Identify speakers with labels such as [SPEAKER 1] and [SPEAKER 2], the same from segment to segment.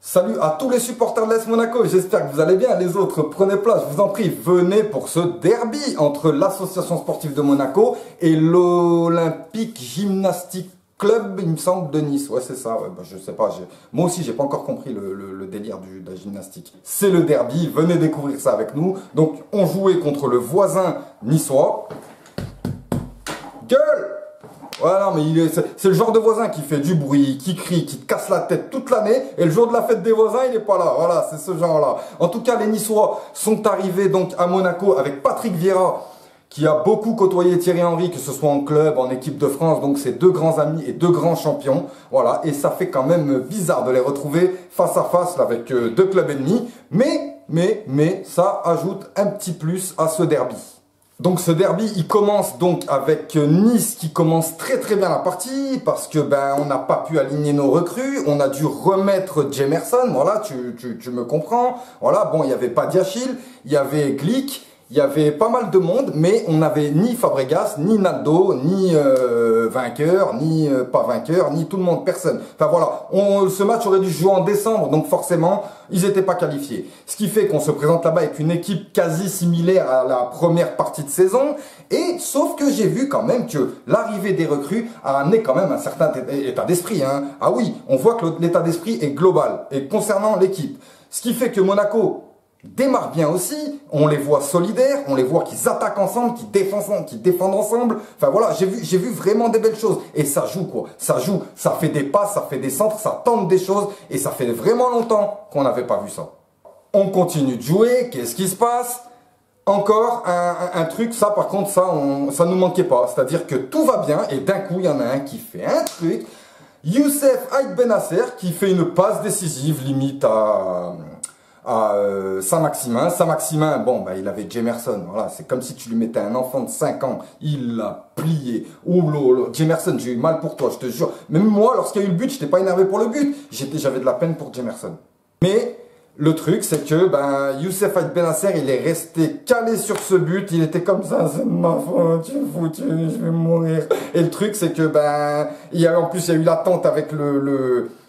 [SPEAKER 1] Salut à tous les supporters de l'AS Monaco, j'espère que vous allez bien. Les autres, prenez place, je vous en prie, venez pour ce derby entre l'association sportive de Monaco et l'Olympique Gymnastique Club, il me semble, de Nice. Ouais, c'est ça, ouais, bah, je sais pas, moi aussi j'ai pas encore compris le délire de la gymnastique. C'est le derby, venez découvrir ça avec nous. Donc on jouait contre le voisin niçois. Gueule! Voilà, mais c'est le genre de voisin qui fait du bruit, qui crie, qui te casse la tête toute l'année, et le jour de la fête des voisins, il n'est pas là. Voilà, c'est ce genre-là. En tout cas, les Niçois sont arrivés donc à Monaco avec Patrick Vieira, qui a beaucoup côtoyé Thierry Henry, que ce soit en club, en équipe de France, donc c'est deux grands amis et deux grands champions. Voilà, et ça fait quand même bizarre de les retrouver face à face là, avec deux clubs ennemis, mais ça ajoute un petit plus à ce derby. Donc ce derby, il commence donc avec Nice qui commence très très bien la partie parce que on n'a pas pu aligner nos recrues, on a dû remettre Jemerson, voilà, tu me comprends. Voilà, bon, il y avait pas Diachil, il y avait Glick, il y avait pas mal de monde, mais on n'avait ni Fabregas, ni Naldo, ni vainqueur, ni pas vainqueur, ni tout le monde, personne. Enfin voilà, ce match aurait dû se jouer en décembre, donc forcément, ils n'étaient pas qualifiés. Ce qui fait qu'on se présente là-bas avec une équipe quasi similaire à la première partie de saison, et sauf que j'ai vu quand même que l'arrivée des recrues a amené quand même un certain état d'esprit. Hein. Ah oui, on voit que l'état d'esprit est global, et concernant l'équipe. Ce qui fait que Monaco démarre bien aussi, on les voit solidaires, on les voit qu'ils attaquent ensemble, qu'ils défendent ensemble. Enfin voilà, j'ai vu vraiment des belles choses. Et ça joue quoi, ça joue, ça fait des passes, ça fait des centres, ça tente des choses. Et ça fait vraiment longtemps qu'on n'avait pas vu ça. On continue de jouer, qu'est-ce qui se passe? Encore un truc, ça par contre, ça nous manquait pas. C'est-à-dire que tout va bien et d'un coup, il y en a un qui fait un truc. Youssef Aït Benasser qui fait une passe décisive limite à Saint-Maximin. Saint-Maximin, bon, il avait Jemerson, voilà, c'est comme si tu lui mettais un enfant de 5 ans, il l'a plié. Oh lolo, Jemerson, j'ai eu mal pour toi, je te jure. Même moi, lorsqu'il y a eu le but, j'étais pas énervé pour le but, j'avais de la peine pour Jemerson. Mais le truc, c'est que Youssef Aït Benasser, il est resté calé sur ce but, il était comme ça, c'est de ma faute, tu es foutu, je vais mourir. Et le truc, c'est que en plus, il y a eu l'attente avec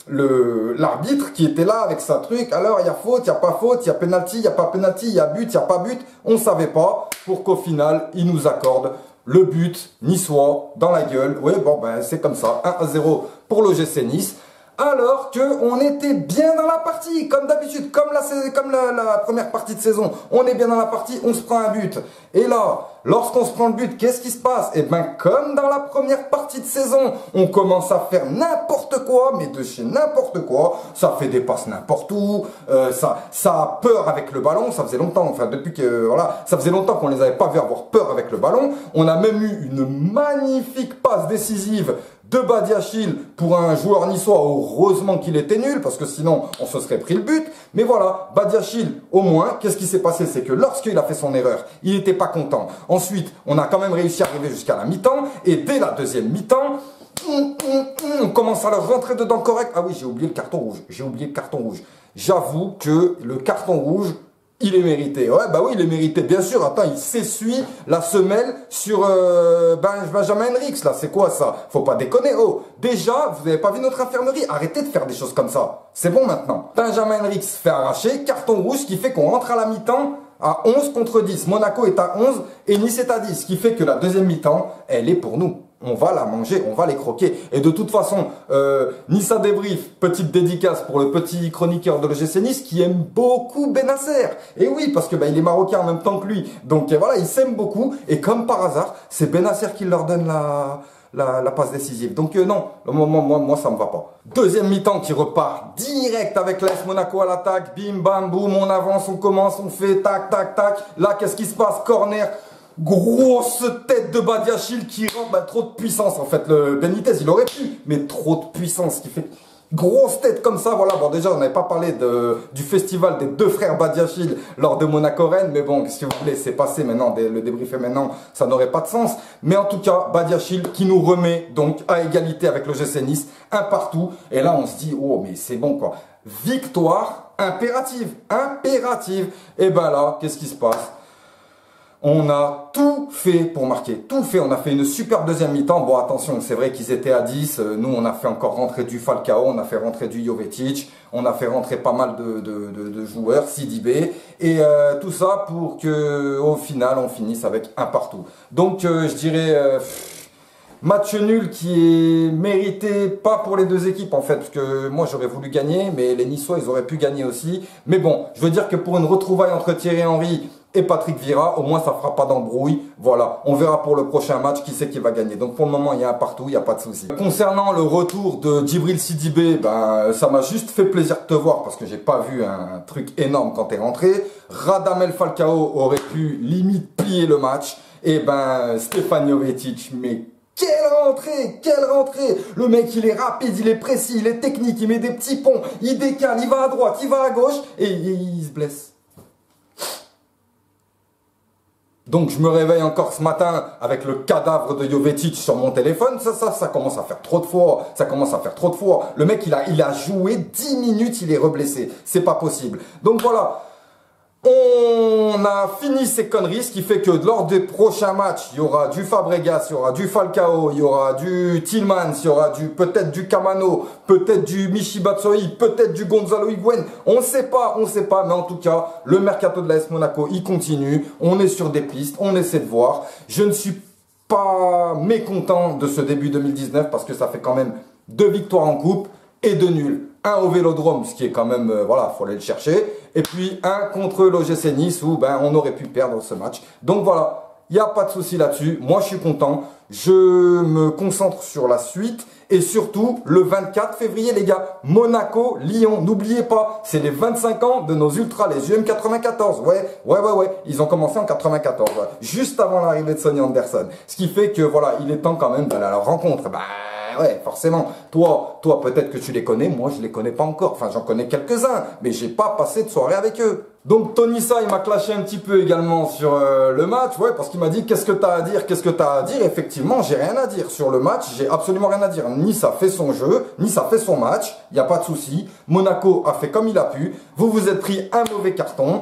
[SPEAKER 1] l'arbitre qui était là avec sa truc. Alors il y a faute, il n'y a pas faute, il y a penalty, il n'y a pas penalty, il y a but, il n'y a pas but. On ne savait pas pour qu'au final il nous accorde le but niçois dans la gueule. Oui, bon, c'est comme ça, 1-0 pour l'OGC Nice. Alors qu'on était bien dans la partie, comme d'habitude, comme la première partie de saison. On est bien dans la partie, on se prend un but. Et là, lorsqu'on se prend le but, qu'est-ce qui se passe? Eh bien, comme dans la première partie de saison, on commence à faire n'importe quoi, mais de chez n'importe quoi. Ça fait des passes n'importe où, ça a peur avec le ballon, ça faisait longtemps, enfin depuis que, voilà, ça faisait longtemps qu'on les avait pas vu avoir peur avec le ballon. On a même eu une magnifique passe décisive de Badiachil pour un joueur niçois. Heureusement qu'il était nul, parce que sinon on se serait pris le but. Mais voilà, Badiachil, au moins, qu'est-ce qui s'est passé? C'est que lorsqu'il a fait son erreur, il n'était pas content. Ensuite, on a quand même réussi à arriver jusqu'à la mi-temps, et dès la deuxième mi-temps, on commence à leur rentrer dedans correct. Ah oui, j'ai oublié le carton rouge. J'avoue que le carton rouge, il est mérité. Ouais, oui, il est mérité, bien sûr. Attends, il s'essuie la semelle sur Benjamin Henrichs, là. C'est quoi ça? Faut pas déconner. Oh, déjà, vous n'avez pas vu notre infirmerie? Arrêtez de faire des choses comme ça. C'est bon maintenant. Benjamin Henrichs fait arracher, carton rouge, qui fait qu'on rentre à la mi-temps à 11 contre 10. Monaco est à 11 et Nice est à 10. Ce qui fait que la deuxième mi-temps, elle est pour nous. On va la manger, on va les croquer. Et de toute façon, Nissa Débrief, petite dédicace pour le petit chroniqueur de l'OGC Nice qui aime beaucoup Benasser. Et oui, parce que il est marocain en même temps que lui. Donc voilà, ils s'aiment beaucoup. Et comme par hasard, c'est Benasser qui leur donne la passe décisive. Donc non, moi ça me va pas. Deuxième mi-temps qui repart direct avec l'AS Monaco à l'attaque. Bim, bam, boum, on avance, on commence, on fait tac, tac, tac. Là, qu'est-ce qui se passe? Corner. Grosse tête de Badiachil qui rentre, trop de puissance en fait. Le Benitez, il aurait pu, mais trop de puissance qui fait grosse tête comme ça. Voilà, bon déjà on n'avait pas parlé du festival des deux frères Badiachil lors de Monaco-Rennes, mais bon, qu'est-ce que vous voulez, c'est passé maintenant, le débrief est maintenant, ça n'aurait pas de sens. Mais en tout cas, Badiachil qui nous remet donc à égalité avec le GC Nice, un partout. Et là on se dit, oh mais c'est bon quoi. Victoire impérative. Et là, qu'est-ce qui se passe? On a tout fait pour marquer, tout fait. On a fait une superbe deuxième mi-temps. Bon, attention, c'est vrai qu'ils étaient à 10. Nous, on a fait encore rentrer du Falcao, on a fait rentrer du Jovetic, on a fait rentrer pas mal de joueurs, Sidibé, et tout ça pour que, au final, on finisse avec un partout. Donc, je dirais match nul qui est mérité, pas pour les deux équipes en fait, parce que moi j'aurais voulu gagner, mais les Niçois ils auraient pu gagner aussi. Mais bon, je veux dire que pour une retrouvaille entre Thierry Henry et Patrick Vieira, au moins ça fera pas d'embrouille. Voilà, on verra pour le prochain match qui c'est qui va gagner. Donc pour le moment il y a un partout, il n'y a pas de souci. Concernant le retour de Djibril Sidibé, ben ça m'a juste fait plaisir de te voir parce que j'ai pas vu un truc énorme quand t'es rentré. Radamel Falcao aurait pu limite plier le match. Et ben Stefan Jovetic, mais quelle rentrée, quelle rentrée! Le mec, il est rapide, il est précis, il est technique, il met des petits ponts, il décale, il va à droite, il va à gauche, et il se blesse. Donc je me réveille encore ce matin avec le cadavre de Jovetic sur mon téléphone. Ça commence à faire trop de fois. Ça commence à faire trop de fois. Le mec, il a joué 10 minutes, il est reblessé. C'est pas possible. Donc voilà. On a fini ces conneries, ce qui fait que lors des prochains matchs, il y aura du Fabregas, il y aura du Falcao, il y aura du Tillmans, il y aura peut-être du Camano, peut-être du Michy Batshuayi, peut-être du Gonzalo Higuaín. On sait pas, mais en tout cas, le mercato de l'AS Monaco, il continue. On est sur des pistes, on essaie de voir. Je ne suis pas mécontent de ce début 2019 parce que ça fait quand même 2 victoires en coupe et 2 nuls. Un au Vélodrome, ce qui est quand même, voilà, faut aller le chercher. Et puis un contre l'OGC Nice où ben, on aurait pu perdre ce match. Donc voilà, il n'y a pas de souci là-dessus. Moi, je suis content. Je me concentre sur la suite. Et surtout, le 24 février, les gars, Monaco-Lyon. N'oubliez pas, c'est les 25 ans de nos ultras, les UM94. Ouais. Ils ont commencé en 94, ouais, juste avant l'arrivée de Sonny Anderson. Ce qui fait que, voilà, il est temps quand même d'aller à la rencontre. Bah, ouais, forcément. Toi, peut-être que tu les connais. Moi, je les connais pas encore. Enfin, j'en connais quelques-uns, mais j'ai pas passé de soirée avec eux. Donc, Tonissa, il m'a clashé un petit peu également sur le match. Ouais, parce qu'il m'a dit, qu'est-ce que t'as à dire? Qu'est-ce que t'as à dire? Effectivement, j'ai rien à dire sur le match. J'ai absolument rien à dire. Nice a fait son jeu. Nice a fait son match. Il n'y a pas de souci. Monaco a fait comme il a pu. Vous vous êtes pris un mauvais carton.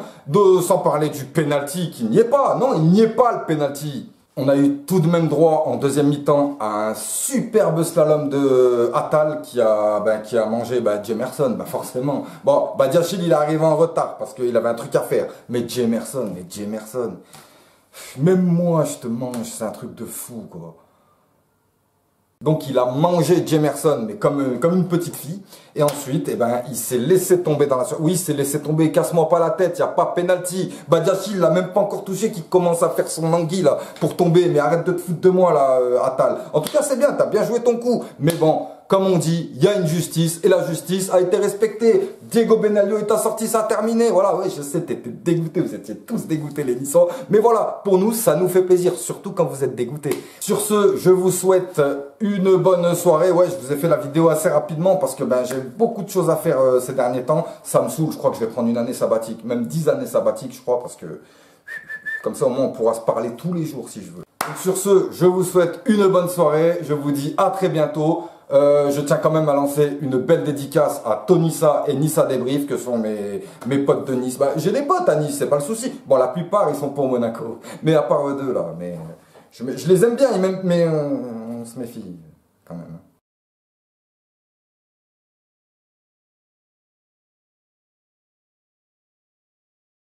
[SPEAKER 1] Sans parler du penalty qui n'y est pas. Non, il n'y est pas le penalty. On a eu tout de même droit en deuxième mi-temps à un superbe slalom de Attal qui a mangé Jemerson, forcément. Bon, Badiachil il est arrivé en retard parce qu'il avait un truc à faire. Mais Jemerson, même moi je te mange, c'est un truc de fou quoi. Donc il a mangé Jemerson, mais comme une petite fille. Et ensuite, il s'est laissé tomber dans la surface. Oui, il s'est laissé tomber, casse-moi pas la tête, il n'y a pas penalty. Badiachil, il l'a même pas encore touché, qui commence à faire son anguille là, pour tomber. Mais arrête de te foutre de moi là, Attal. En tout cas, c'est bien, t'as bien joué ton coup. Mais bon, comme on dit, il y a une justice, et la justice a été respectée. Diego Benaglio est sorti, ça a terminé. Voilà, ouais, je sais, t'étais dégoûté, vous étiez tous dégoûtés les Niçois. Mais voilà, pour nous, ça nous fait plaisir, surtout quand vous êtes dégoûtés. Sur ce, je vous souhaite une bonne soirée. Ouais, je vous ai fait la vidéo assez rapidement parce que j'ai beaucoup de choses à faire ces derniers temps. Ça me saoule, je crois que je vais prendre une année sabbatique, même 10 années sabbatiques, je crois, parce que comme ça au moins on pourra se parler tous les jours si je veux. Donc, sur ce, je vous souhaite une bonne soirée. Je vous dis à très bientôt. Je tiens quand même à lancer une belle dédicace à Tonissa et Nissa Débrief, que sont mes potes de Nice. J'ai des potes à Nice, c'est pas le souci. Bon, la plupart, ils sont pour Monaco. Mais à part eux deux, là, mais je les aime bien, mais on se méfie quand même.